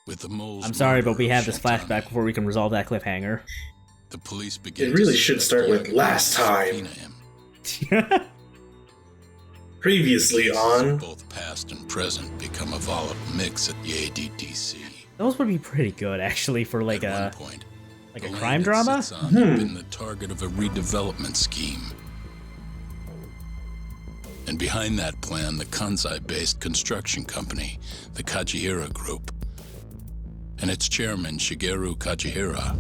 With the mole's I'm sorry, but we have this murder of flashback before we can resolve that cliffhanger. the police begin It really to should suspect start with Yaga last will time. subpoena him. Previously Cases on. of both past and present become a volatile mix at the ADDC. Those would be pretty good, actually, for like At a one point, like the a land crime it drama. sits on had been the target of a redevelopment scheme. And behind that plan, the Kansai-based construction company, the Kajihira Group, and its chairman, Shigeru Kajihira.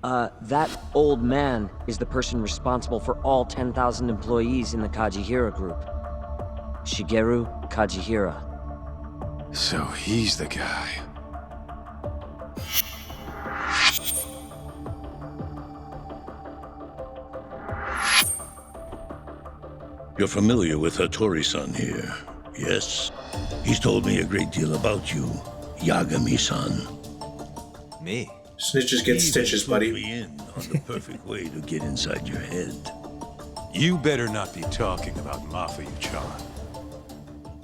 That old man is the person responsible for all 10,000 employees in the Kajihira group. Shigeru Kajihira. So he's the guy. You're familiar with Hattori-san here, yes? He's told me a great deal about you, Yagami-san. Me? Snitches get stitches, He even buddy. clued me in on the perfect way to get inside your head. You better not be talking about Mafuyu-chan.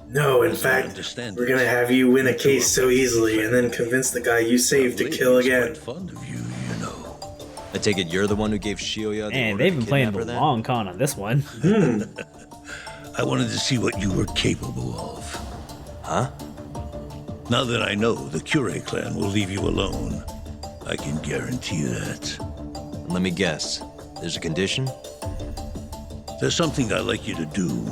No, in fact, understand we're it. gonna have you win a You two case are so very easily and then friendly. convince the guy you saved to That kill lady's again. quite fond of you, you know. I take it you're the one who gave Shioya the And order they've to been playing kidnap the her then? long con on this one. I wanted to see what you were capable of. Huh? Now that I know the Kure clan will leave you alone, I can guarantee that. Let me guess. There's a condition? There's something I'd like you to do.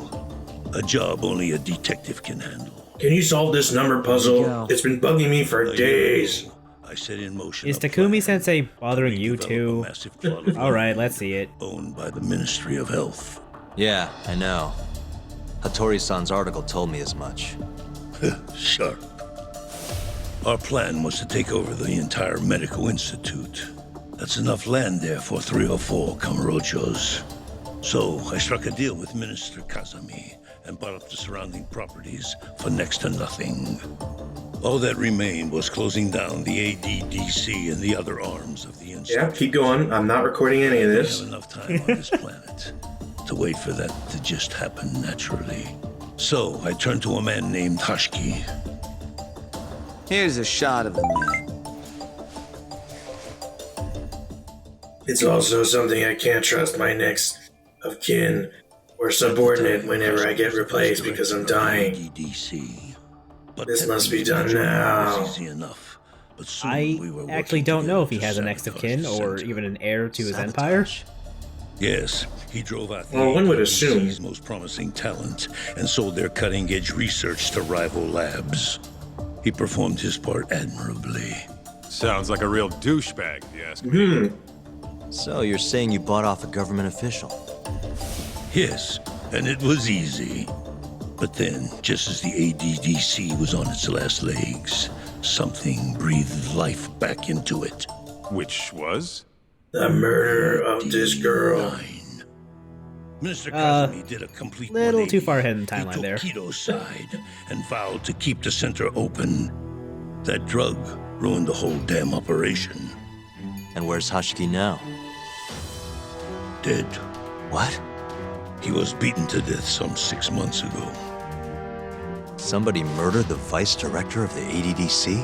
A job only a detective can handle. Can you solve this number puzzle? go. It's been bugging me for A year days. ago, I set in motion Is a plan Takumi-sensei bothering to you develop a too? massive plot of Alright, let's see it. owned by the Ministry of Health. Yeah, I know. Hattori-san's article told me as much. Sharp. Our plan was to take over the entire medical institute. That's enough land there for 3 or 4 Kamurochos. So I struck a deal with Minister Kazami and bought up the surrounding properties for next to nothing. All that remained was closing down the ADDC and the other arms of the institute. Yeah, keep going. I'm not recording any of We this. have enough time on this planet to wait for that to just happen naturally. So I turned to a man named Hashiki. Here's a shot of the man. It's also something I can't trust my next of kin or subordinate whenever I get replaced because I'm dying. ADDC. But This must be technically, done the job now. was easy enough, but soon I we were actually working don't know if he together has a to next of sabotage kin the or center. even an heir to his empire. Sabotage? Yes, he drove out the Well, one would ADDC's assume. most promising talent and sold their cutting-edge research to rival labs. He performed his part admirably. Sounds like a real douchebag, if you ask me. So you're saying you bought off a government official? Yes, and it was easy. But then, just as the ADDC was on its last legs, something breathed life back into it. Which was? The murder of this girl. Nine. Minister Kazumi did a complete little too 180. far ahead in the He timeline took there. Kito's side and vowed to keep the center open. That drug ruined the whole damn operation. And where's Hashiki now? Dead. What? He was beaten to death some 6 months ago. Somebody murdered the vice director of the ADDC?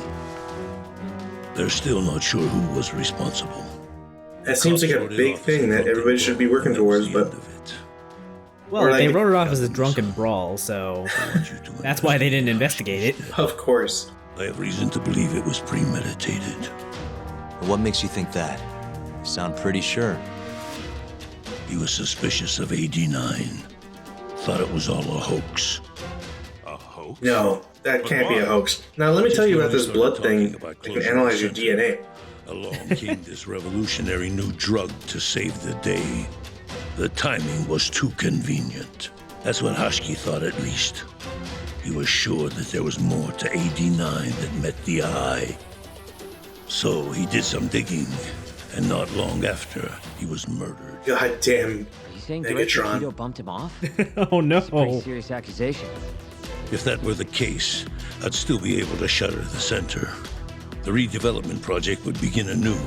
They're still not sure who was responsible. That seems like a big thing that everybody should be working towards, but Well, Or they like- wrote it off as a drunken brawl, so that's why they didn't investigate it. of course. I have reason to believe it was premeditated. And what makes you think that? You sound pretty sure. He was suspicious of AD9. Thought it was all a hoax. A hoax? No, that can't be a hoax. Now let me tell you about this blood thing. I can analyze your DNA. Along came this revolutionary new drug to save the day. The timing was too convenient. That's what Hashiki thought, at least. He was sure that there was more to AD9 that met the eye. So he did some digging, and not long after, he was murdered. Goddamn. Are you saying Director Megatron. Keto bumped him off? Oh no. Pretty serious accusation. If that were the case, I'd still be able to shutter the center. The redevelopment project would begin anew,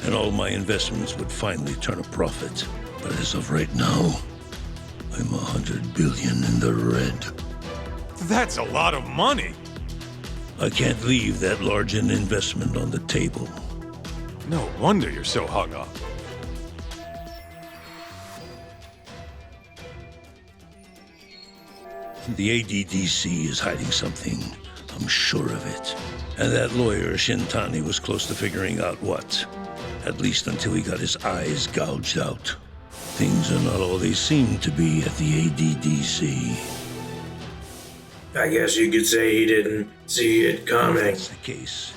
and all my investments would finally turn a profit. But as of right now, I'm 100 billion in the red. That's a lot of money. I can't leave that large an investment on the table. No wonder you're so hung up. The ADDC is hiding something. I'm sure of it. And that lawyer, Shintani, was close to figuring out what. At least until he got his eyes gouged out. Things are not all they seem to be at the ADDC. I guess you could say he didn't see it If coming. that's the case,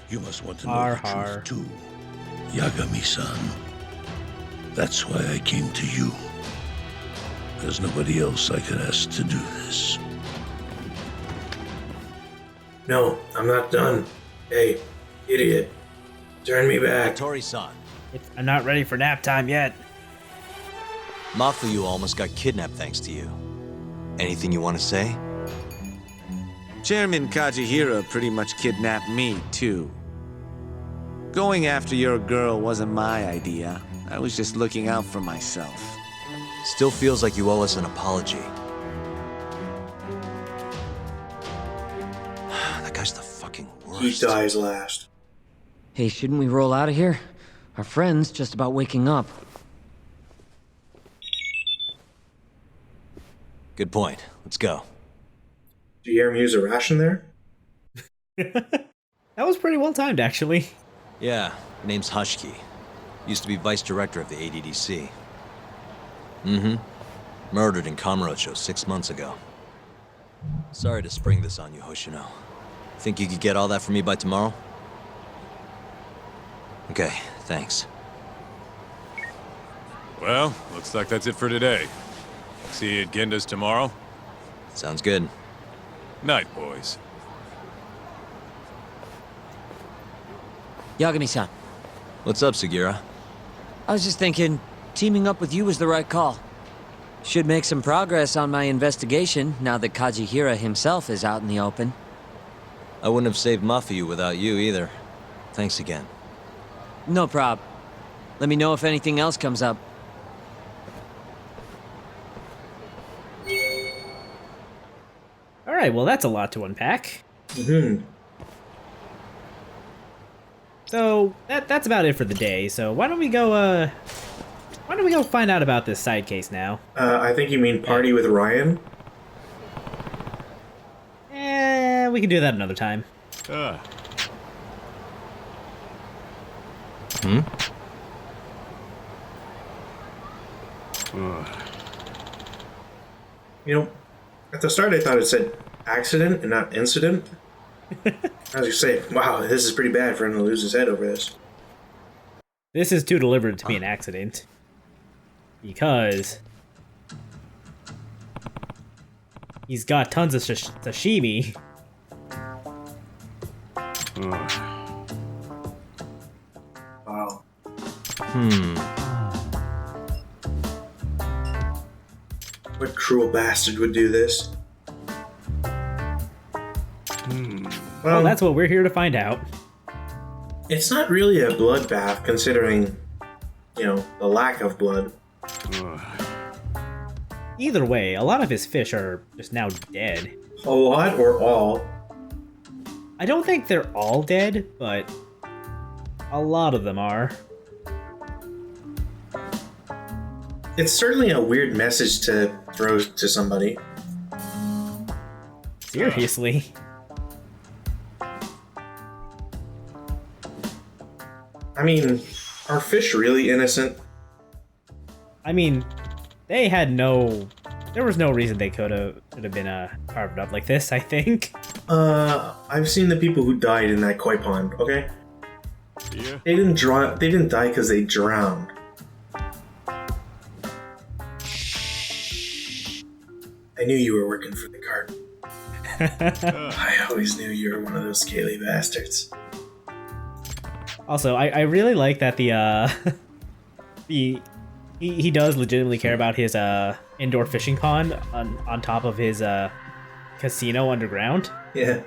you must want to know Har the har. truth too. Yagami-san. That's why I came to you. There's nobody else I could ask to do this. No, I'm not done. Hey, idiot. Turn me back. Tori-san, I'm not ready for nap time yet. Mafuyu almost got kidnapped thanks to you. Anything you want to say? Chairman Kajihira pretty much kidnapped me, too. Going after your girl wasn't my idea. I was just looking out for myself. Still feels like you owe us an apology. That guy's the fucking worst. He dies last. Hey, shouldn't we roll out of here? Our friend's just about waking up. Good point. Let's go. Do you hear him use a ration there? That was pretty well timed, actually. Yeah, her name's Hushki. Used to be vice director of the ADDC. Mm-hmm. Murdered in Kamurocho 6 months ago. Sorry to spring this on you, Hoshino. Think you could get all that for me by tomorrow? Okay, thanks. Well, looks like that's it for today. See you at Genda's tomorrow. Sounds good. Night, boys. Yagami-san, What's up, Sugira? I was just thinking, teaming up with you was the right call. Should make some progress on my investigation now that Kajihira himself is out in the open. I wouldn't have saved Mafuyu without you either. Thanks again. No prob. Let me know if anything else comes up. Alright, well that's a lot to unpack. Mm-hmm. So, that's about it for the day, so why don't we go find out about this side case now? I think you mean party with Ryan? We can do that another time. You know, at the start I thought it said accident and not incident. I was gonna say, wow, this is pretty bad for him to lose his head over this. This is too deliberate to be an accident. Because he's got tons of sashimi. Wow. What cruel bastard would do this? Well, that's what we're here to find out. It's not really a bloodbath, considering, you know, the lack of blood. Either way, a lot of his fish are just now dead. A lot or all? I don't think they're all dead, but a lot of them are. It's certainly a weird message to throw to somebody. Seriously. I mean, are fish really innocent? I mean, they had no... There was no reason they could have been carved up like this, I think. I've seen the people who died in that koi pond, okay? Yeah. They didn't die because they drowned. I knew you were working for the cart. I always knew you were one of those scaly bastards. Also, I really like that he does legitimately care about his indoor fishing pond on top of his casino underground. Yeah.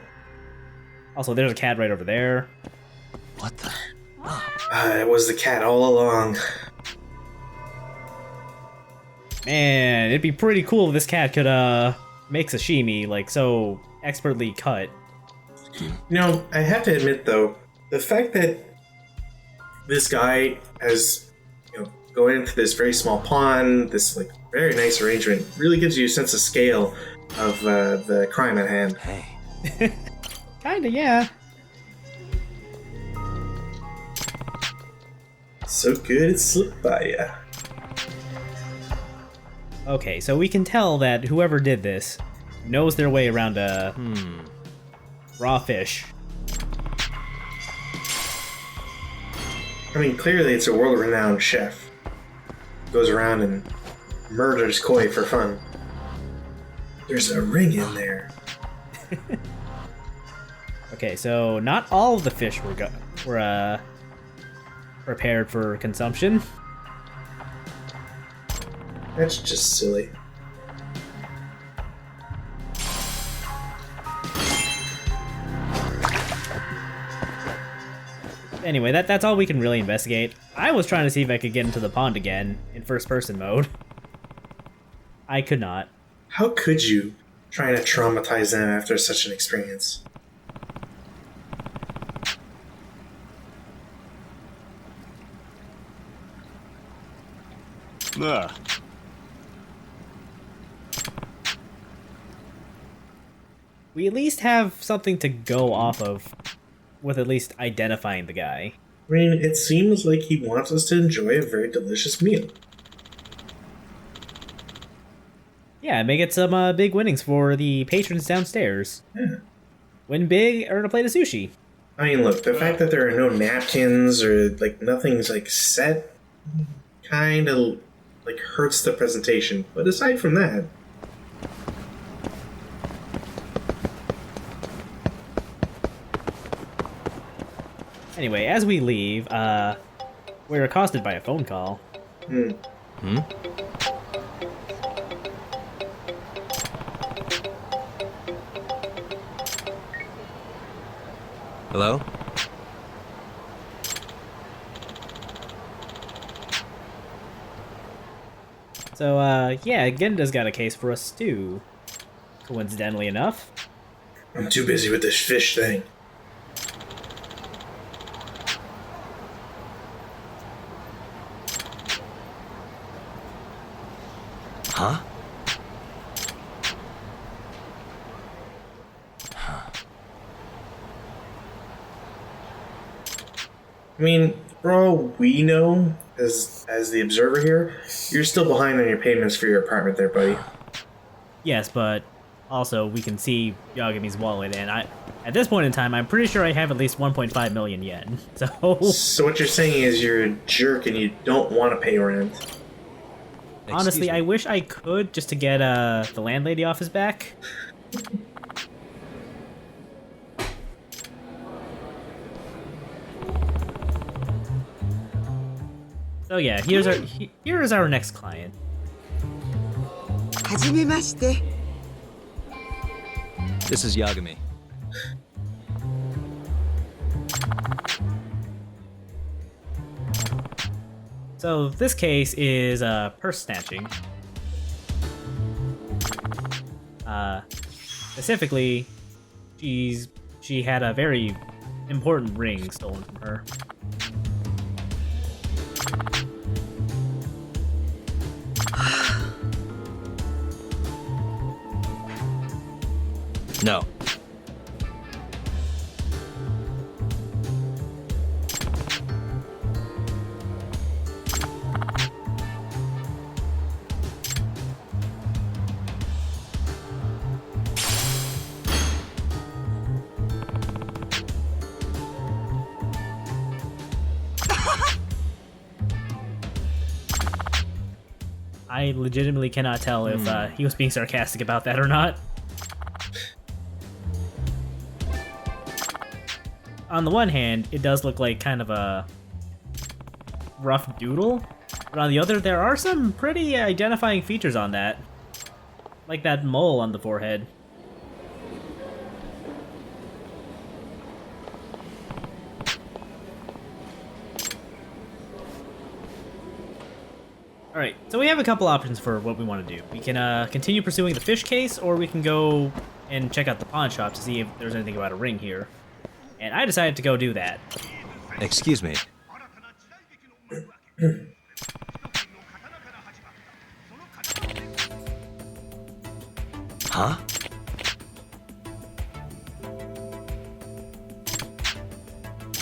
Also, there's a cat right over there. What the? It was the cat all along. Man, it'd be pretty cool if this cat could make sashimi like so expertly cut. You know, I have to admit though, the fact that this guy has, going into this very small pond, this like very nice arrangement, really gives you a sense of scale of the crime at hand. Hey. Kinda, yeah. So good it slipped by ya. Okay, so we can tell that whoever did this knows their way around a raw fish. I mean, clearly it's a world-renowned chef. Goes around and murders koi for fun. There's a ring in there. Okay, so not all of the fish were prepared for consumption. That's just silly. Anyway, that's all we can really investigate. I was trying to see if I could get into the pond again in first-person mode. I could not. How could you trying to traumatize them after such an experience? Ugh. We at least have something to go off of with at least identifying the guy. I mean, it seems like he wants us to enjoy a very delicious meal. Yeah, may get some big winnings for the patrons downstairs. Yeah. Win big, earn a plate of sushi. I mean, look, the fact that there are no napkins or, like, nothing's, like, set kind of, like, hurts the presentation. But aside from that... Anyway, as we leave, we're accosted by a phone call. Hello? So, yeah, Genda's got a case for us too. Coincidentally enough. I'm too busy with this fish thing. Huh? I mean, for all we know, as the observer here, you're still behind on your payments for your apartment there, buddy. Yes, but also we can see Yagami's wallet, and at this point in time, I'm pretty sure I have at least 1.5 million yen. So, So what you're saying is you're a jerk and you don't want to pay rent. honestly, Excuse me. I wish I could just to get the landlady off his back. So yeah, here is our next client. はじめまして。 This is Yagami. So this case is purse snatching. Specifically, she had a very important ring stolen from her. No. I legitimately cannot tell if he was being sarcastic about that or not. On the one hand, it does look like kind of a rough doodle, but on the other, there are some pretty identifying features on that. Like that mole on the forehead. Alright, so we have a couple options for what we want to do. We can continue pursuing the fish case, or we can go and check out the pawn shop to see if there's anything about a ring here. And I decided to go do that. Excuse me. Huh?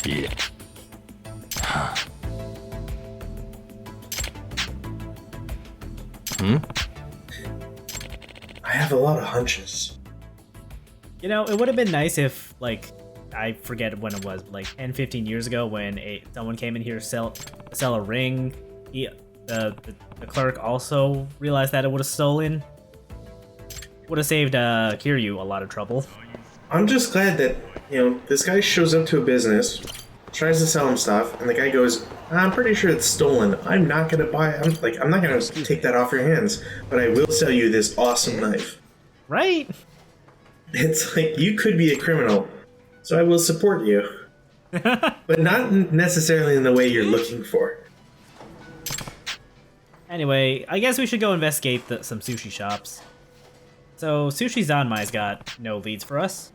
Yeah. Huh? Hmm? I have a lot of hunches. You know, it would have been nice if, like, I forget when it was, like 10, 15 years ago when someone came in here to sell a ring. The clerk also realized that it would have stolen. Would have saved Kiryu a lot of trouble. I'm just glad that, this guy shows up to a business, tries to sell him stuff, and the guy goes, I'm pretty sure it's stolen. I'm not gonna buy it. I'm not gonna take that off your hands, but I will sell you this awesome knife. Right? It's like, you could be a criminal, so I will support you. But not necessarily in the way you're looking for. Anyway, I guess we should go investigate some sushi shops. So, Sushi Zanmai's got no leads for us.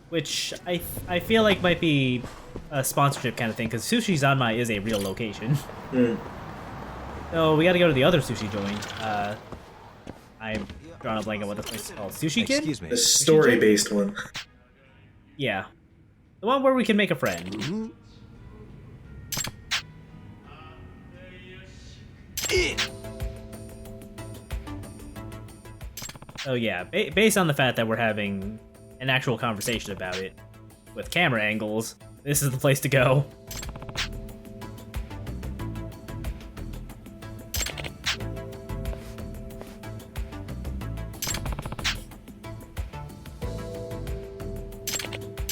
Which I feel like might be a sponsorship kind of thing, because Sushi Zanmai is a real location. So we gotta go to the other sushi joint. I'm drawing a blank on what the place is called. Sushi Kid? Excuse me. The story-based one. Yeah. The one where we can make a friend. So yeah, based on the fact that we're having an actual conversation about it, with camera angles, this is the place to go.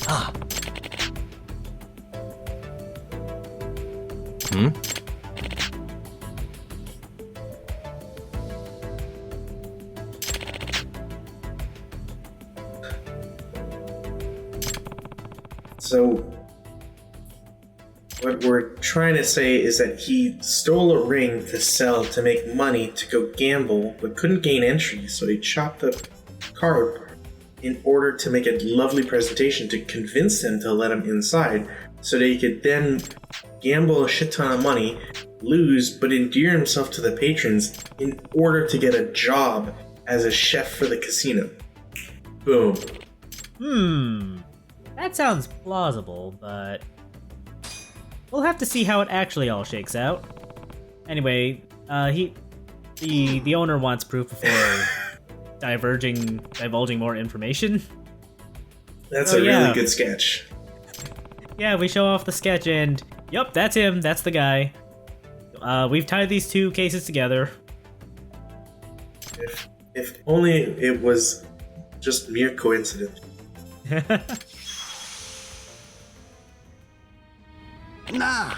Ah. Hmm? So, what we're trying to say is that he stole a ring to sell to make money to go gamble, but couldn't gain entry, so he chopped up card in order to make a lovely presentation to convince them to let him inside, so that he could then gamble a shit ton of money, lose, but endear himself to the patrons in order to get a job as a chef for the casino. Boom. That sounds plausible, but we'll have to see how it actually all shakes out. Anyway, the owner wants proof before divulging more information. That's a really good sketch. Yeah, we show off the sketch and, yep, that's him, that's the guy. We've tied these two cases together. If only it was just mere coincidence. Nah.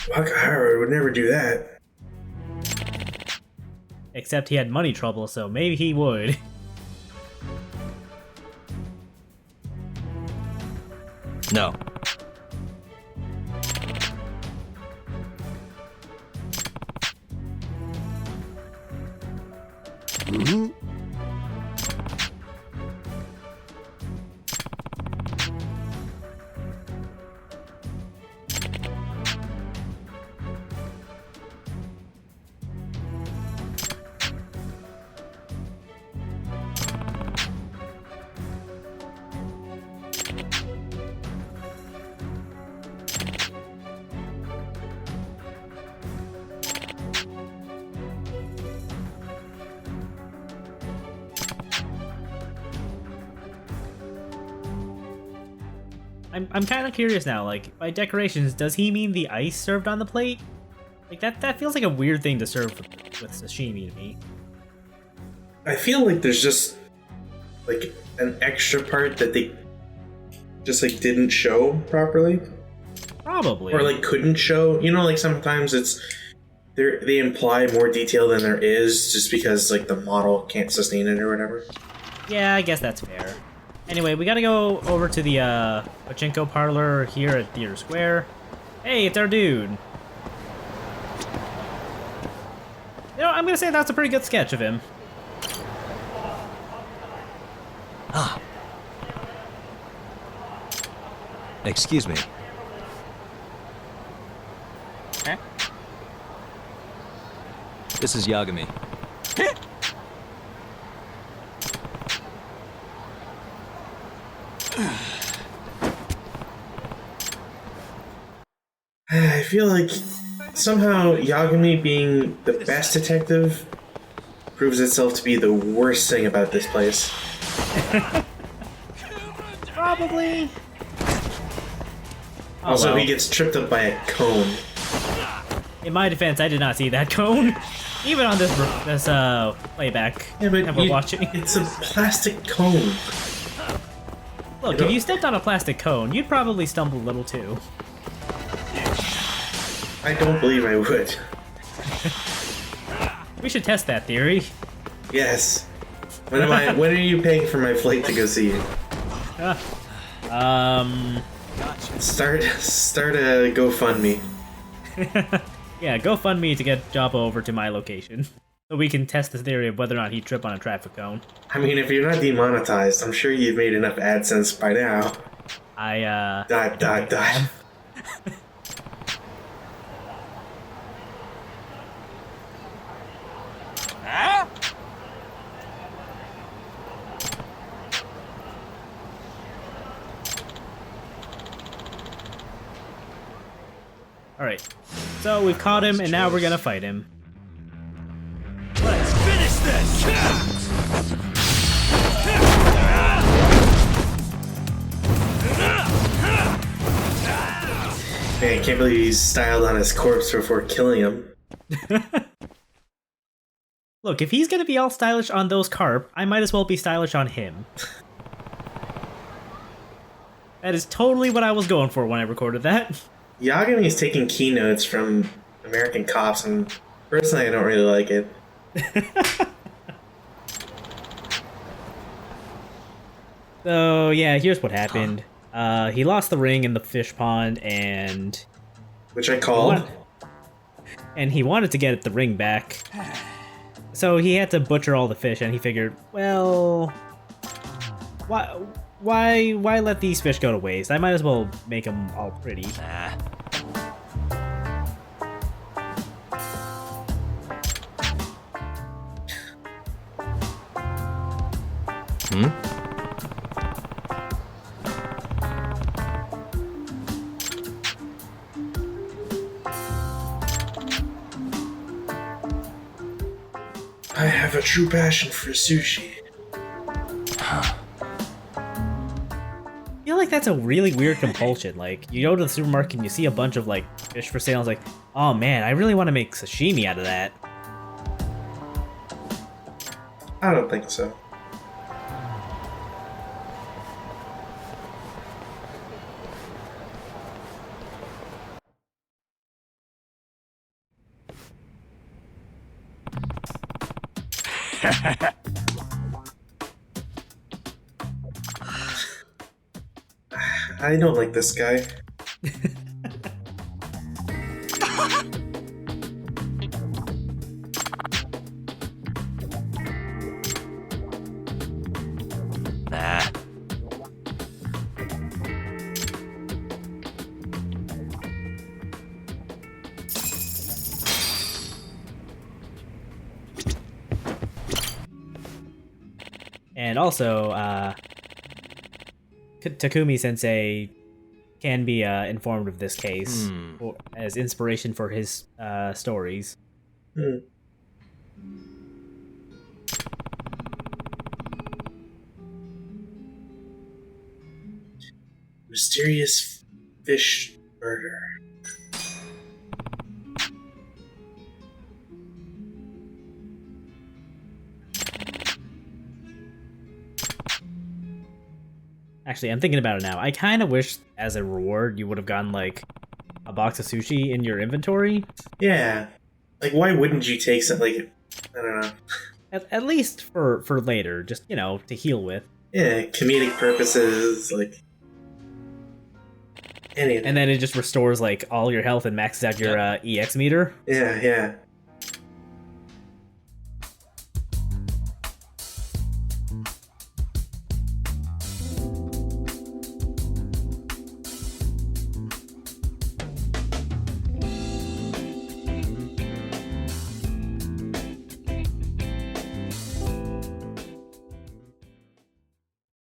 Wakahara would never do that. Except he had money trouble, so maybe he would. No. I'm kind of curious now, like, by decorations, does he mean the ice served on the plate? Like, that feels like a weird thing to serve with sashimi to me. I feel like there's just, like, an extra part that they just, like, didn't show properly. Probably. Or, like, couldn't show. You know, like, sometimes it's, they imply more detail than there is, just because like the model can't sustain it or whatever. Yeah, I guess that's fair. Anyway, we gotta go over to the pachinko parlor here at Theater Square. Hey, it's our dude. You know, I'm gonna say that's a pretty good sketch of him. Ah. Excuse me. Okay. This is Yagami. I feel like somehow Yagami being the best detective proves itself to be the worst thing about this place. Probably. Also, well. he gets tripped up by a cone. In my defense, I did not see that cone. Even on this playback Yeah, but that we're watching. It's a plastic cone. Look, if you stepped on a plastic cone, you'd probably stumble a little too. I don't believe I would. We should test that theory. Yes. When are you paying for my flight to go see you? Start a GoFundMe. Yeah, GoFundMe to get Jabba over to my location. So we can test the theory of whether or not he'd trip on a traffic cone. I mean, if you're not demonetized, I'm sure you've made enough AdSense by now. Die. Alright, so we've caught him, and now we're gonna fight him. Let's finish this! Man, I can't believe he's styled on his corpse before killing him. Look, if he's gonna be all stylish on those carp, I might as well be stylish on him. That is totally what I was going for when I recorded that. Yagami is taking keynotes from American Cops, and personally, I don't really like it. So, yeah, here's what happened. He lost the ring in the fish pond, and... Which I called. And he wanted to get the ring back. So he had to butcher all the fish, and he figured, well... Why let these fish go to waste? I might as well make them all pretty. I have a true passion for sushi. I feel like that's a really weird compulsion. Like, you go to the supermarket and you see a bunch of, like, fish for sale, and it's like, oh man, I really want to make sashimi out of that. I don't think so. I don't like this guy. Nah. And also, Takumi-sensei can be informed of this case as inspiration for his stories. Mysterious fish murder. Actually, I'm thinking about it now. I kind of wish, as a reward, you would have gotten, like, a box of sushi in your inventory. Yeah. Like, why wouldn't you take something like, I don't know. At least for later, just, you know, to heal with. Yeah, comedic purposes, like anything. And then it just restores like all your health and maxes out your EX meter. Yeah, yeah.